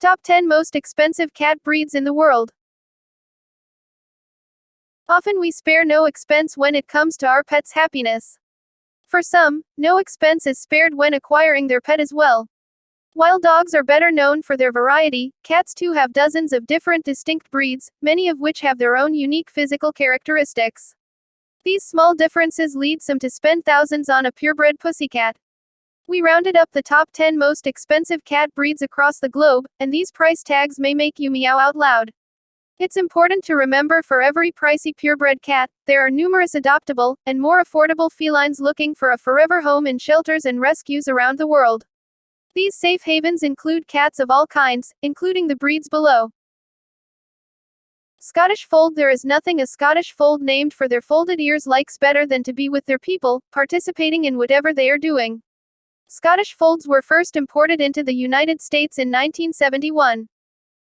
Top 10 Most Expensive Cat Breeds in the World. Often we spare no expense when it comes to our pet's happiness. For some, no expense is spared when acquiring their pet as well. While dogs are better known for their variety, cats too have dozens of different distinct breeds, many of which have their own unique physical characteristics. These small differences lead some to spend thousands on a purebred pussycat. We rounded up the top 10 most expensive cat breeds across the globe, and these price tags may make you meow out loud. It's important to remember for every pricey purebred cat, there are numerous adoptable, and more affordable felines looking for a forever home in shelters and rescues around the world. These safe havens include cats of all kinds, including the breeds below. Scottish Fold. There is nothing a Scottish Fold named for their folded ears likes better than to be with their people, participating in whatever they are doing. Scottish Folds were first imported into the United States in 1971.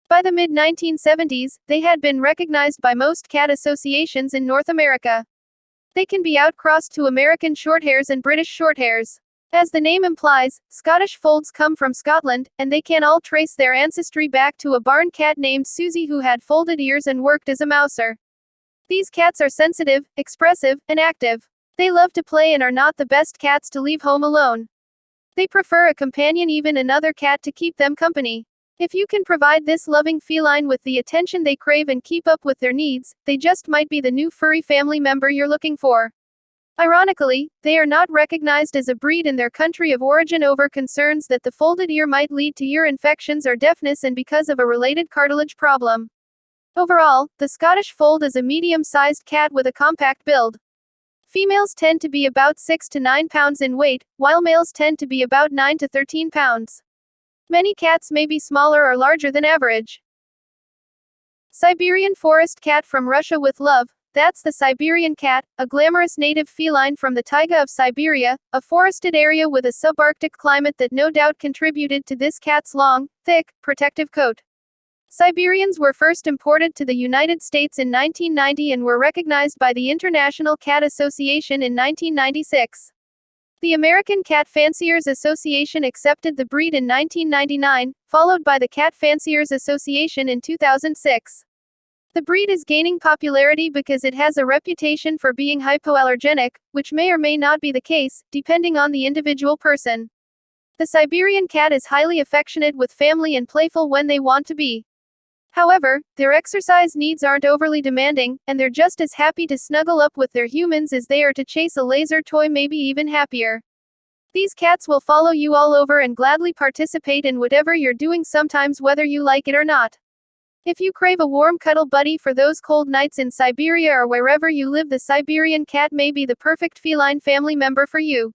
By the mid-1970s, they had been recognized by most cat associations in North America. They can be outcrossed to American Shorthairs and British Shorthairs. As the name implies, Scottish Folds come from Scotland, and they can all trace their ancestry back to a barn cat named Susie who had folded ears and worked as a mouser. These cats are sensitive, expressive, and active. They love to play and are not the best cats to leave home alone. They prefer a companion, even another cat, to keep them company. If you can provide this loving feline with the attention they crave and keep up with their needs, they just might be the new furry family member you're looking for. Ironically, they are not recognized as a breed in their country of origin over concerns that the folded ear might lead to ear infections or deafness, and because of a related cartilage problem. Overall, the Scottish Fold is a medium-sized cat with a compact build. Females tend to be about 6 to 9 pounds in weight, while males tend to be about 9 to 13 pounds. Many cats may be smaller or larger than average. Siberian Forest Cat. From Russia with love. That's the Siberian cat, a glamorous native feline from the taiga of Siberia, a forested area with a subarctic climate that no doubt contributed to this cat's long, thick, protective coat. Siberians were first imported to the United States in 1990 and were recognized by the International Cat Association in 1996. The American Cat Fanciers Association accepted the breed in 1999, followed by the Cat Fanciers Association in 2006. The breed is gaining popularity because it has a reputation for being hypoallergenic, which may or may not be the case, depending on the individual person. The Siberian cat is highly affectionate with family and playful when they want to be. However, their exercise needs aren't overly demanding, and they're just as happy to snuggle up with their humans as they are to chase a laser toy, maybe even happier. These cats will follow you all over and gladly participate in whatever you're doing, sometimes whether you like it or not. If you crave a warm cuddle buddy for those cold nights in Siberia or wherever you live, the Siberian cat may be the perfect feline family member for you.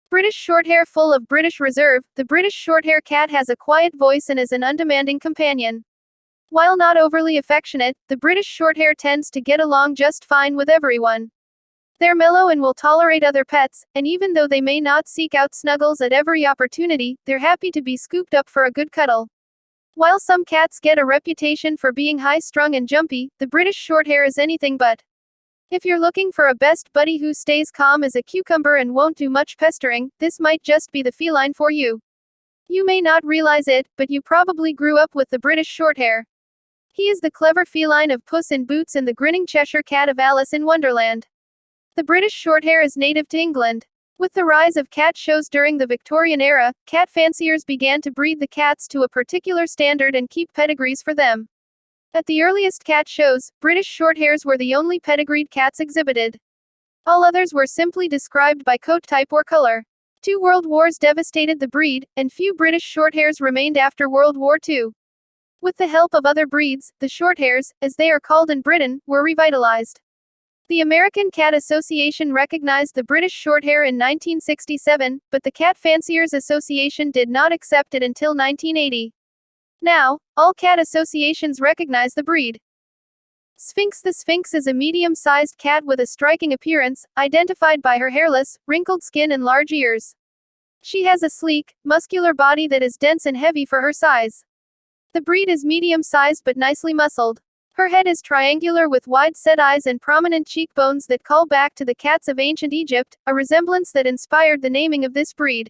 British Shorthair. Full of British reserve, the British Shorthair cat has a quiet voice and is an undemanding companion. While not overly affectionate, the British Shorthair tends to get along just fine with everyone. They're mellow and will tolerate other pets, and even though they may not seek out snuggles at every opportunity, they're happy to be scooped up for a good cuddle. While some cats get a reputation for being high-strung and jumpy, the British Shorthair is anything but. If you're looking for a best buddy who stays calm as a cucumber and won't do much pestering, this might just be the feline for you. You may not realize it, but you probably grew up with the British Shorthair. He is the clever feline of Puss in Boots and the grinning Cheshire Cat of Alice in Wonderland. The British Shorthair is native to England. With the rise of cat shows during the Victorian era, cat fanciers began to breed the cats to a particular standard and keep pedigrees for them. At the earliest cat shows, British Shorthairs were the only pedigreed cats exhibited. All others were simply described by coat type or color. 2 world wars devastated the breed, and few British Shorthairs remained after World War II. With the help of other breeds, the Shorthairs, as they are called in Britain, were revitalized. The American Cat Association recognized the British Shorthair in 1967, but the Cat Fanciers Association did not accept it until 1980. Now, all cat associations recognize the breed. Sphinx. The Sphinx is a medium-sized cat with a striking appearance, identified by her hairless, wrinkled skin and large ears. She has a sleek, muscular body that is dense and heavy for her size. The breed is medium-sized but nicely muscled. Her head is triangular with wide-set eyes and prominent cheekbones that call back to the cats of ancient Egypt, a resemblance that inspired the naming of this breed.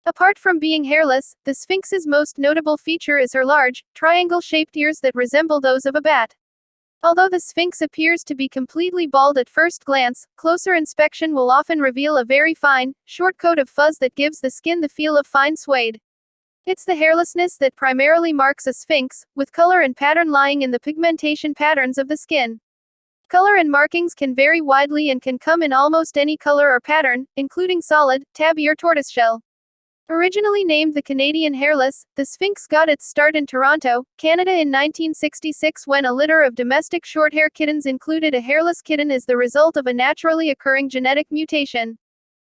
Apart from being hairless, the Sphinx's most notable feature is her large, triangle-shaped ears that resemble those of a bat. Although the Sphinx appears to be completely bald at first glance, closer inspection will often reveal a very fine, short coat of fuzz that gives the skin the feel of fine suede. It's the hairlessness that primarily marks a Sphinx, with color and pattern lying in the pigmentation patterns of the skin. Color and markings can vary widely and can come in almost any color or pattern, including solid, tabby or tortoiseshell. Originally named the Canadian hairless, the Sphinx got its start in Toronto, Canada in 1966 when a litter of domestic shorthair kittens included a hairless kitten as the result of a naturally occurring genetic mutation.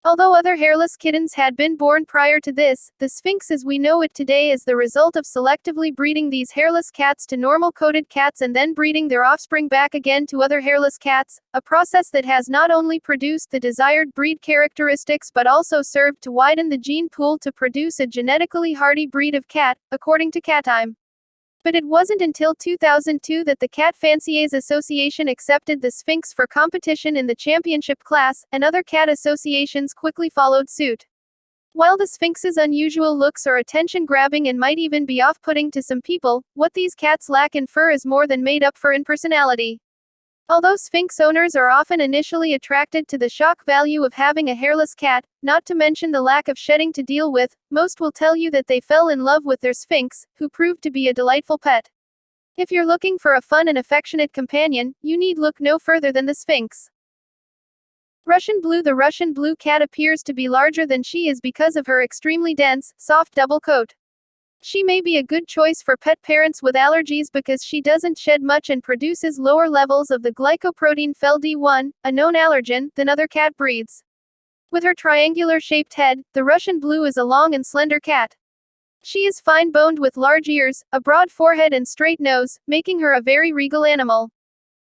Although other hairless kittens had been born prior to this, the Sphinx as we know it today is the result of selectively breeding these hairless cats to normal-coated cats and then breeding their offspring back again to other hairless cats, a process that has not only produced the desired breed characteristics but also served to widen the gene pool to produce a genetically hardy breed of cat, according to Cattime. But it wasn't until 2002 that the Cat Fanciers Association accepted the Sphinx for competition in the championship class, and other cat associations quickly followed suit. While the Sphinx's unusual looks are attention-grabbing and might even be off-putting to some people, what these cats lack in fur is more than made up for in personality. Although Sphinx owners are often initially attracted to the shock value of having a hairless cat, not to mention the lack of shedding to deal with, most will tell you that they fell in love with their Sphinx, who proved to be a delightful pet. If you're looking for a fun and affectionate companion, you need look no further than the Sphinx. Russian blue. The Russian blue cat appears to be larger than she is because of her extremely dense, soft double coat. She may be a good choice for pet parents with allergies because she doesn't shed much and produces lower levels of the glycoprotein FeLD1, a known allergen, than other cat breeds. With her triangular-shaped head, the Russian blue is a long and slender cat. She is fine-boned with large ears, a broad forehead and straight nose, making her a very regal animal.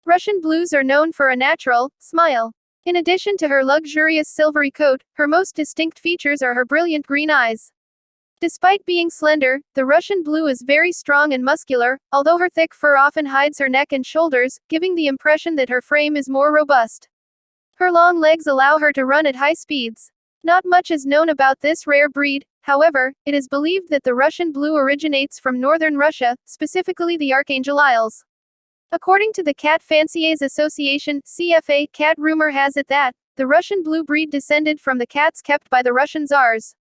Russian blues are known for a natural smile. In addition to her luxurious silvery coat, her most distinct features are her brilliant green eyes. Despite being slender, the Russian blue is very strong and muscular, although her thick fur often hides her neck and shoulders, giving the impression that her frame is more robust. Her long legs allow her to run at high speeds. Not much is known about this rare breed, however, it is believed that the Russian blue originates from northern Russia, specifically the Archangel Isles. According to the Cat Fanciers Association, CFA, cat rumor has it that the Russian blue breed descended from the cats kept by the Russian Tsars.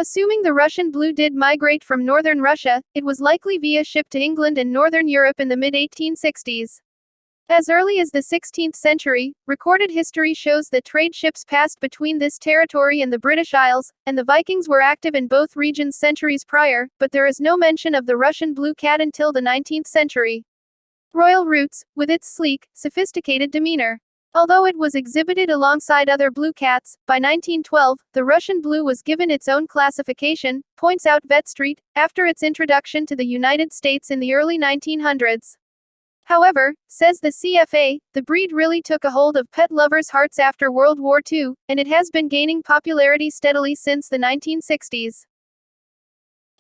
Assuming the Russian blue did migrate from northern Russia, it was likely via ship to England and northern Europe in the mid-1860s. As early as the 16th century, recorded history shows that trade ships passed between this territory and the British Isles, and the Vikings were active in both regions centuries prior, but there is no mention of the Russian blue cat until the 19th century. Royal roots, with its sleek, sophisticated demeanor. Although it was exhibited alongside other blue cats, by 1912, the Russian blue was given its own classification, points out Vetstreet, after its introduction to the United States in the early 1900s. However, says the CFA, the breed really took a hold of pet lovers' hearts after World War II, and it has been gaining popularity steadily since the 1960s.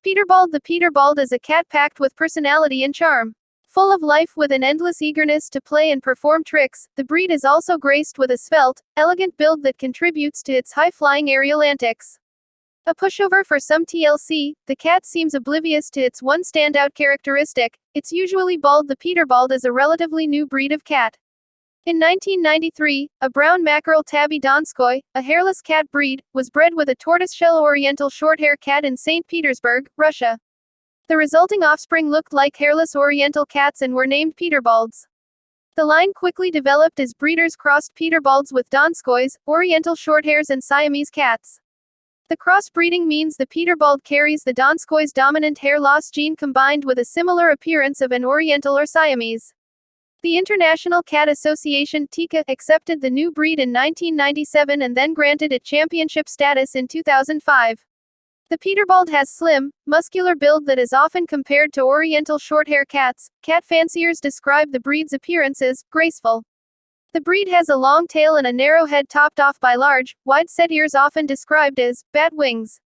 Peterbald. The Peterbald is a cat packed with personality and charm. Full of life with an endless eagerness to play and perform tricks, the breed is also graced with a svelte, elegant build that contributes to its high-flying aerial antics. A pushover for some TLC, the cat seems oblivious to its one standout characteristic: it's usually bald. The Peterbald is a relatively new breed of cat. In 1993, a brown mackerel tabby Donskoy, a hairless cat breed, was bred with a tortoiseshell oriental shorthair cat in St. Petersburg, Russia. The resulting offspring looked like hairless oriental cats and were named Peterbalds. The line quickly developed as breeders crossed Peterbalds with Donskoys, oriental shorthairs and Siamese cats. The crossbreeding means the Peterbald carries the Donskoy's dominant hair loss gene combined with a similar appearance of an oriental or Siamese. The International Cat Association (TICA) accepted the new breed in 1997 and then granted it championship status in 2005. The Peterbald has slim, muscular build that is often compared to oriental shorthair cats. Cat fanciers describe the breed's appearance as graceful. The breed has a long tail and a narrow head topped off by large, wide-set ears often described as bat wings.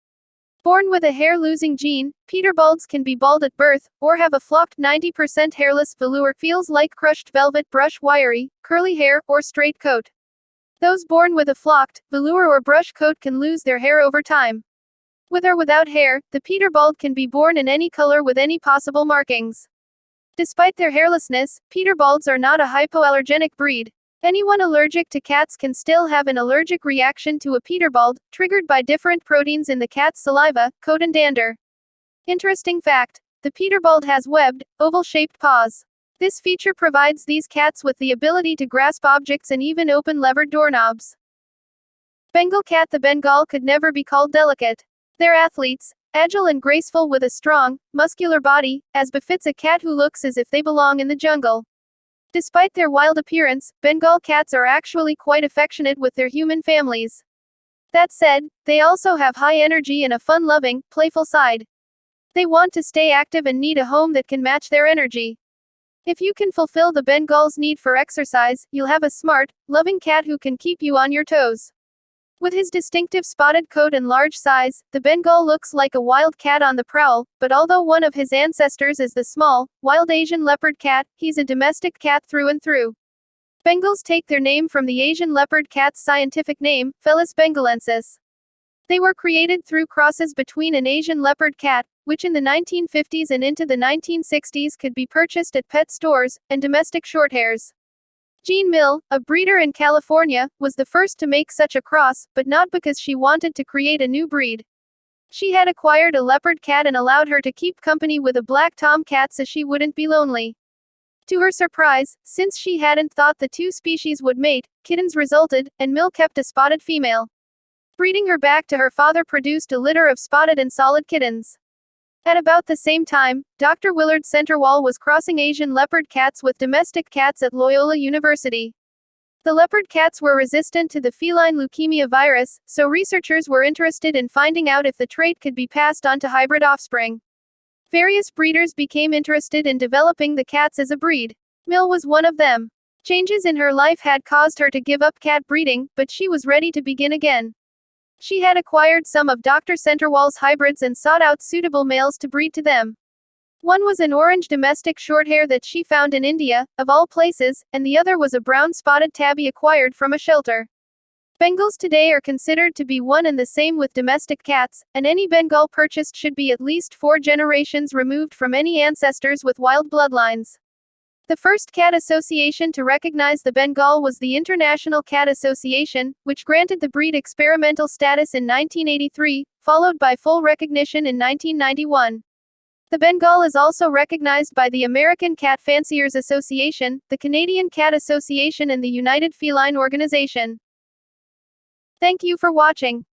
Born with a hair-losing gene, Peterbalds can be bald at birth, or have a flocked 90% hairless velour feels like crushed velvet brush wiry, curly hair, or straight coat. Those born with a flocked, velour or brush coat can lose their hair over time. With or without hair, the Peterbald can be born in any color with any possible markings. Despite their hairlessness, Peterbalds are not a hypoallergenic breed. Anyone allergic to cats can still have an allergic reaction to a Peterbald, triggered by different proteins in the cat's saliva, coat and dander. Interesting fact: the Peterbald has webbed, oval-shaped paws. This feature provides these cats with the ability to grasp objects and even open levered doorknobs. Bengal cat. The Bengal could never be called delicate. They're athletes, agile and graceful with a strong, muscular body, as befits a cat who looks as if they belong in the jungle. Despite their wild appearance, Bengal cats are actually quite affectionate with their human families. That said, they also have high energy and a fun-loving, playful side. They want to stay active and need a home that can match their energy. If you can fulfill the Bengal's need for exercise, you'll have a smart, loving cat who can keep you on your toes. With his distinctive spotted coat and large size, the Bengal looks like a wild cat on the prowl, but although one of his ancestors is the small, wild Asian leopard cat, he's a domestic cat through and through. Bengals take their name from the Asian leopard cat's scientific name, Felis bengalensis. They were created through crosses between an Asian leopard cat, which in the 1950s and into the 1960s could be purchased at pet stores, and domestic shorthairs. Jean Mill, a breeder in California, was the first to make such a cross, but not because she wanted to create a new breed. She had acquired a leopard cat and allowed her to keep company with a black tomcat so she wouldn't be lonely. To her surprise, since she hadn't thought the two species would mate, kittens resulted, and Mill kept a spotted female. Breeding her back to her father produced a litter of spotted and solid kittens. At about the same time, Dr. Willard Centerwall was crossing Asian leopard cats with domestic cats at Loyola University. The leopard cats were resistant to the feline leukemia virus, so researchers were interested in finding out if the trait could be passed on to hybrid offspring. Various breeders became interested in developing the cats as a breed. Mill was one of them. Changes in her life had caused her to give up cat breeding, but she was ready to begin again. She had acquired some of Dr. Centerwall's hybrids and sought out suitable males to breed to them. One was an orange domestic shorthair that she found in India, of all places, and the other was a brown spotted tabby acquired from a shelter. Bengals today are considered to be one and the same with domestic cats, and any Bengal purchased should be at least 4 generations removed from any ancestors with wild bloodlines. The first cat association to recognize the Bengal was the International Cat Association, which granted the breed experimental status in 1983, followed by full recognition in 1991. The Bengal is also recognized by the American Cat Fanciers Association, the Canadian Cat Association and the United Feline Organization. Thank you for watching.